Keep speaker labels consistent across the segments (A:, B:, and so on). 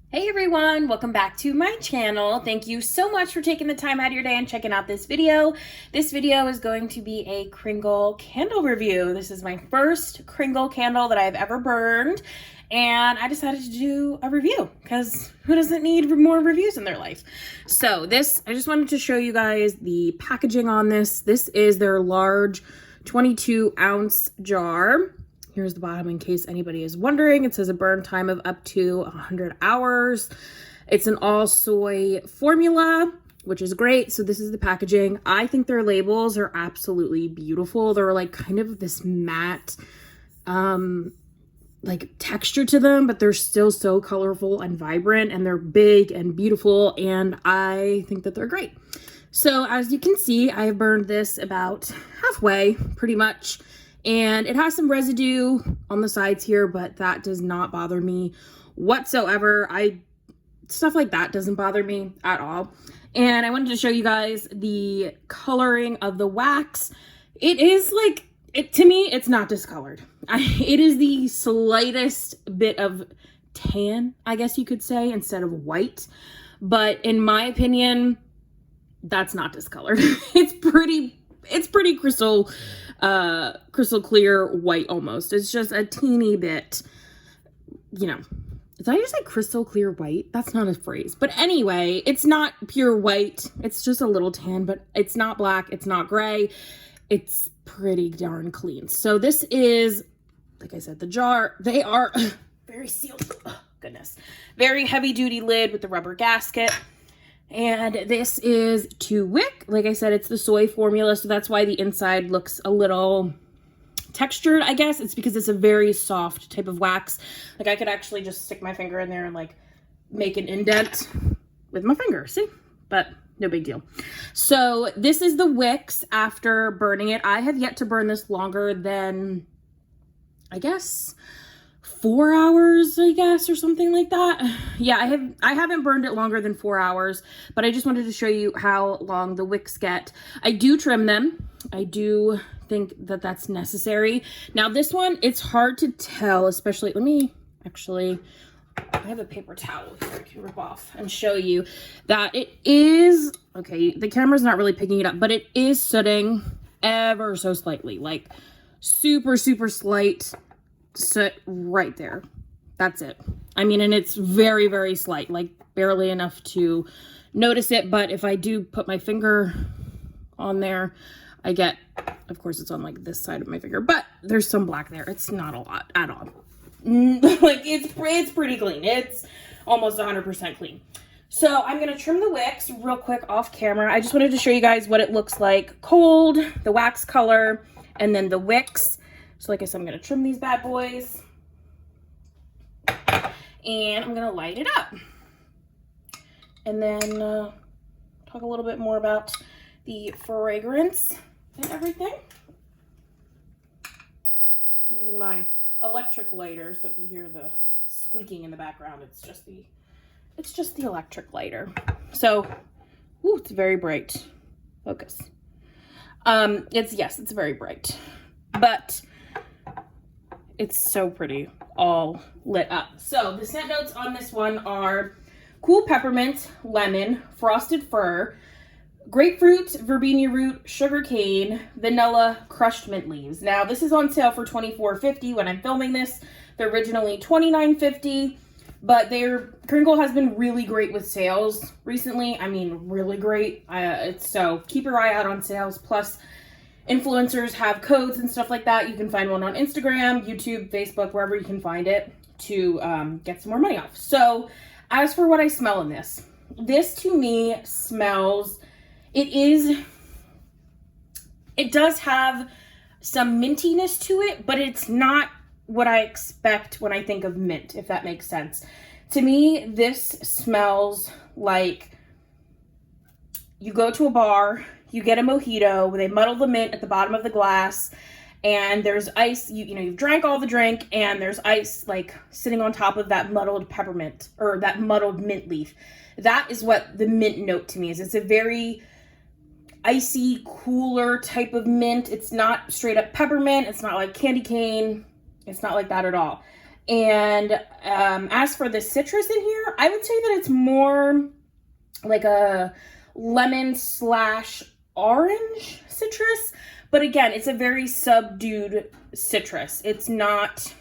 A: Hey everyone, welcome back to my channel. Thank you so much for taking the time out of your day and checking out this video. This video is going to be a Kringle candle review. This is my first Kringle candle that I've ever burned, and I decided to do a review because who doesn't need more reviews in their life? So I just wanted to show you guys the packaging on this. This is their large 22-ounce jar. Here's the bottom in case anybody is wondering. It says a burn time of up to 100 hours. It's an all soy formula, which is great. So this is the packaging. I think their labels are absolutely beautiful. They're like kind of this matte, like texture to them, but they're still so colorful and vibrant, and they're big and beautiful. And I think that they're great. So as you can see, I have burned this about halfway pretty much. And it has some residue on the sides here, but that does not bother me whatsoever. Stuff like that doesn't bother me at all. And I wanted to show you guys the coloring of the wax. It is like, to me, it's not discolored. It is the slightest bit of tan, I guess you could say, instead of white. But in my opinion, that's not discolored. It's pretty crystal clear white almost. It's just a teeny bit, did I just say crystal clear white? That's not a phrase. But anyway, it's not pure white. It's just a little tan, but it's not black. It's not gray. It's pretty darn clean. So this is, like I said, the jar. They are very sealed. Oh, goodness. Very heavy duty lid with the rubber gasket. And this is to Wick. Like I said, it's the soy formula, so that's why the inside looks a little textured, I guess. It's because it's a very soft type of wax. Like I could actually just stick my finger in there and like make an indent with my finger, see? But no big deal. So this is the Wicks after burning it. I have yet to burn this longer than, I guess, 4 hours, I guess, or something like that. Yeah, I haven't burned it longer than 4 hours, but I just wanted to show you how long the wicks get. I do trim them. I do think that that's necessary. Now this one, it's hard to tell, especially, I have a paper towel here I can rip off and show you that it is, okay, the camera's not really picking it up, but it is sooting ever so slightly, like super, super slight soot right there. That's it. I mean, and it's very, very slight, like barely enough to notice it. But if I do put my finger on there, I get, of course it's on like this side of my finger, but there's some black there. It's not a lot at all. Like it's pretty clean. It's almost 100% clean. So I'm going to trim the wicks real quick off camera. I just wanted to show you guys what it looks like cold, the wax color, and then the wicks. So like I said, I'm going to trim these bad boys and I'm going to light it up and then talk a little bit more about the fragrance and everything. I'm using my electric lighter, so if you hear the squeaking in the background, it's just the electric lighter. So, ooh, it's very bright. Focus. It's very bright, but it's so pretty, all lit up. So the scent notes on this one are cool peppermint, lemon, frosted fir, grapefruit, verbena root, sugar cane, vanilla, crushed mint leaves. Now this is on sale for $24.50 when I'm filming this. They're originally $29.50, but Kringle has been really great with sales recently. I mean, really great. So keep your eye out on sales. Plus, influencers have codes and stuff like that. You can find one on Instagram, YouTube, Facebook, wherever you can find it to get some more money off. So as for what I smell in this to me smells, it does have some mintiness to it, but it's not what I expect when I think of mint, if that makes sense. To me, this smells like you go to a bar, you get a mojito, they muddle the mint at the bottom of the glass, and there's ice, you've drank all the drink, and there's ice like sitting on top of that muddled peppermint, or that muddled mint leaf. That is what the mint note to me is. It's a very icy, cooler type of mint. It's not straight up peppermint. It's not like candy cane. It's not like that at all. And as for the citrus in here, I would say that it's more like a lemon / orange citrus. But again, it's a very subdued citrus. It's not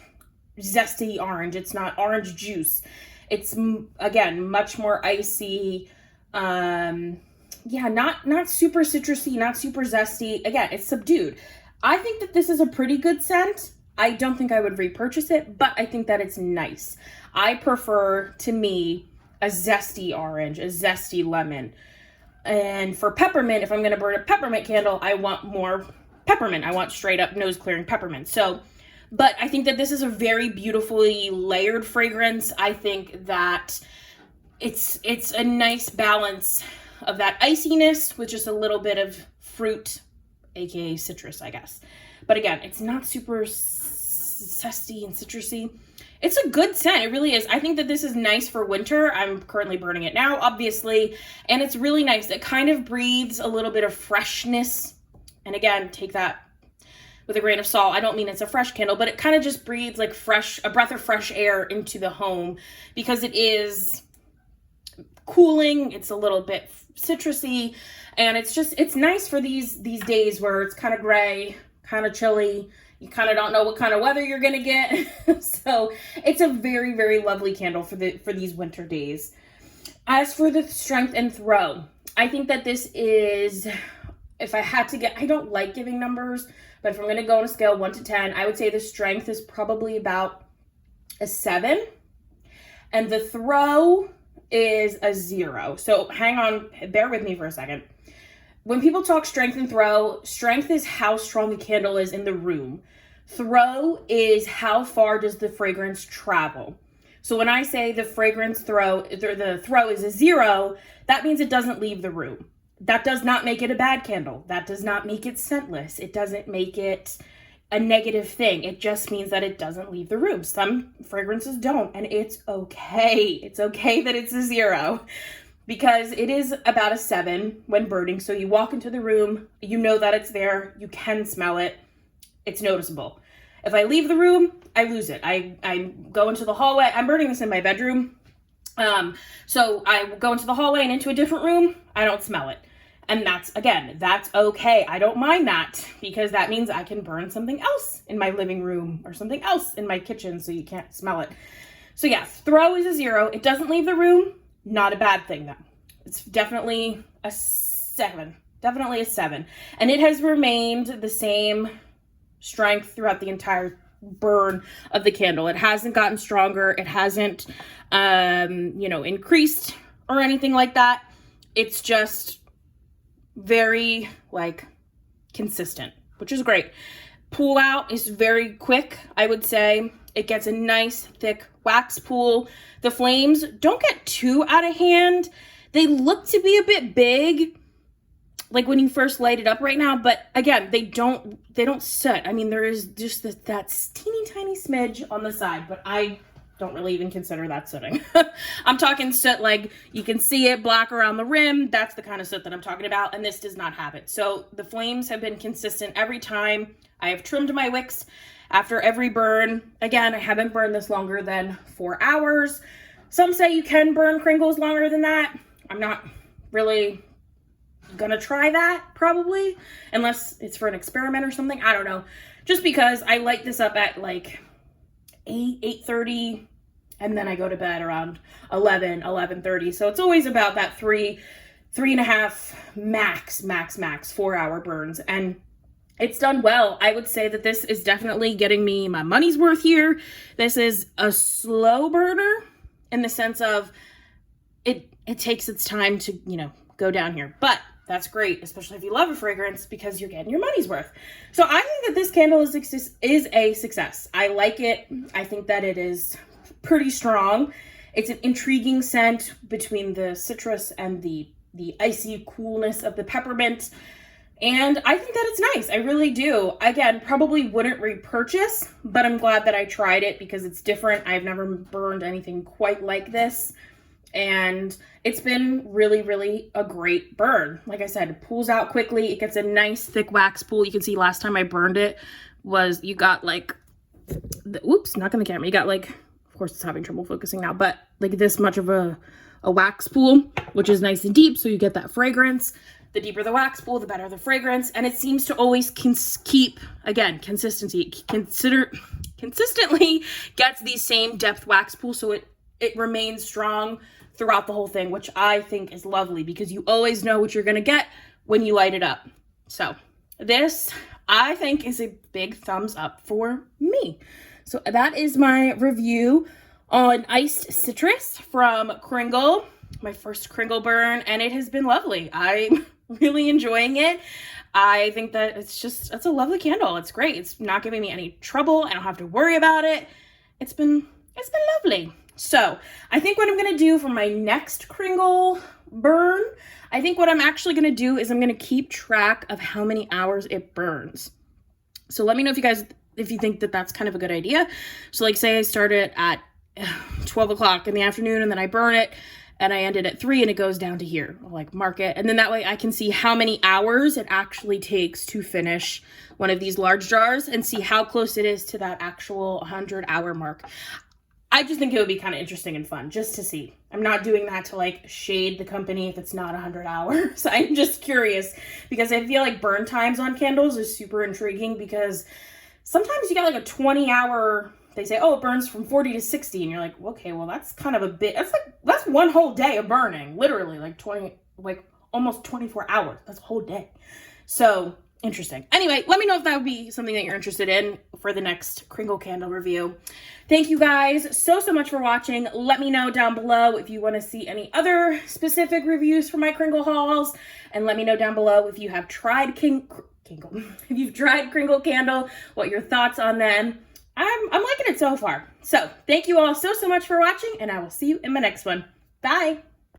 A: zesty orange. It's not orange juice. It's, again, much more icy. Yeah, not super citrusy, not super zesty. Again, it's subdued. I think that this is a pretty good scent. I don't think I would repurchase it, but I think that it's nice. I prefer, to me, a zesty orange, a zesty lemon. And for peppermint, if I'm going to burn a peppermint candle, I want more peppermint. I want straight up nose clearing peppermint. So, but I think that this is a very beautifully layered fragrance. I think that it's a nice balance of that iciness with just a little bit of fruit, aka citrus, I guess. But again, it's not super zesty and citrusy. It's a good scent. It really is. I think that this is nice for winter. I'm currently burning it now, obviously, and it's really nice. It kind of breathes a little bit of freshness. And again, take that with a grain of salt. I don't mean it's a fresh candle, but it kind of just breathes like a breath of fresh air into the home because it is cooling. It's a little bit citrusy, and it's nice for these days where it's kind of gray, kind of chilly. You kind of don't know what kind of weather you're gonna get. So it's a very, very lovely candle for these winter days. As for the strength and throw, I think that this is, if I had to I don't like giving numbers, but if I'm gonna go on a scale 1 to 10, I would say the strength is probably about a 7, and the throw is a 0. So hang on, bear with me for a second. When people talk strength and throw, strength is how strong the candle is in the room. Throw is how far does the fragrance travel. So when I say the throw is a 0, that means it doesn't leave the room. That does not make it a bad candle. That does not make it scentless. It doesn't make it a negative thing. It just means that it doesn't leave the room. Some fragrances don't, and it's okay. It's okay that it's a 0. Because it is about a 7 when burning. So you walk into the room, you know that it's there, you can smell it, it's noticeable. If I leave the room, I lose it. I go into the hallway. I'm burning this in my bedroom. So I go into the hallway and into a different room, I don't smell it. And that's okay. I don't mind that because that means I can burn something else in my living room or something else in my kitchen so you can't smell it. So yeah, throw is a 0. It doesn't leave the room. Not a bad thing, though. It's definitely a 7. Definitely a 7. And it has remained the same strength throughout the entire burn of the candle. It hasn't gotten stronger. It hasn't, increased or anything like that. It's just very, consistent, which is great. Pool out is very quick, I would say. It gets a nice thick wax pool. The flames don't get too out of hand. They look to be a bit big, like when you first light it up right now, but again, they don't soot. I mean, there is just that teeny tiny smidge on the side, but I don't really even consider that sooting. I'm talking soot like you can see it black around the rim. That's the kind of soot that I'm talking about, and this does not have it. So the flames have been consistent every time. I have trimmed my wicks after every burn. Again, I haven't burned this longer than 4 hours. Some say you can burn Kringles longer than that. I'm not really gonna try that, probably, unless it's for an experiment or something. I don't know. Just because I light this up at 8:30, and then I go to bed around 11:30. So it's always about that 3.5 max 4-hour burns. And it's done well. I would say that this is definitely getting me my money's worth here. This is a slow burner in the sense of it takes its time to, go down here. But that's great, especially if you love a fragrance, because you're getting your money's worth. So I think that this candle is a success. I like it. I think that it is pretty strong. It's an intriguing scent between the citrus and the icy coolness of the peppermint. And I think that it's nice. I really do. Again, probably wouldn't repurchase, but I'm glad that I tried it because it's different. I've never burned anything quite like this. And it's been really, really a great burn. Like I said, it pools out quickly. It gets a nice thick wax pool. You can see last time I burned it was you got oops, knocking the camera. You got like, of course it's having trouble focusing now, but like this much of a wax pool, which is nice and deep, so you get that fragrance. The deeper the wax pool, the better the fragrance, and it seems to always keep, again, consistency. Consistently gets the same depth wax pool, so it remains strong throughout the whole thing, which I think is lovely because you always know what you're gonna get when you light it up. So this, I think, is a big thumbs up for me. So that is my review on Iced Citrus from Kringle, my first Kringle burn, and it has been lovely. I'm really enjoying it. I think that it's a lovely candle. It's great. It's not giving me any trouble. I don't have to worry about it. It's been lovely. So I think what I'm going to do for my next Kringle burn, I think what I'm actually going to do is I'm going to keep track of how many hours it burns. So let me know if you think that that's kind of a good idea. So like say I start it at 12 o'clock in the afternoon and then I burn it and I end it at 3 and it goes down to here. I'll like mark it. And then that way I can see how many hours it actually takes to finish one of these large jars and see how close it is to that actual 100-hour mark. I just think it would be kind of interesting and fun just to see. I'm not doing that to like shade the company if it's not 100 hours. I'm just curious because I feel like burn times on candles is super intriguing because sometimes you got like a 20-hour, they say, oh, it burns from 40 to 60. And you're like, okay, well, that's kind of a bit, that's one whole day of burning, literally like almost 24 hours. That's a whole day. So interesting. Anyway, let me know if that would be something that you're interested in for the next Kringle candle review. Thank you guys so much for watching. Let me know down below if you want to see any other specific reviews for my Kringle hauls. And let me know down below if you have tried if you've tried Kringle candle, what your thoughts on them. I'm liking it so far. So thank you all so much for watching, and I will see you in my next one. Bye.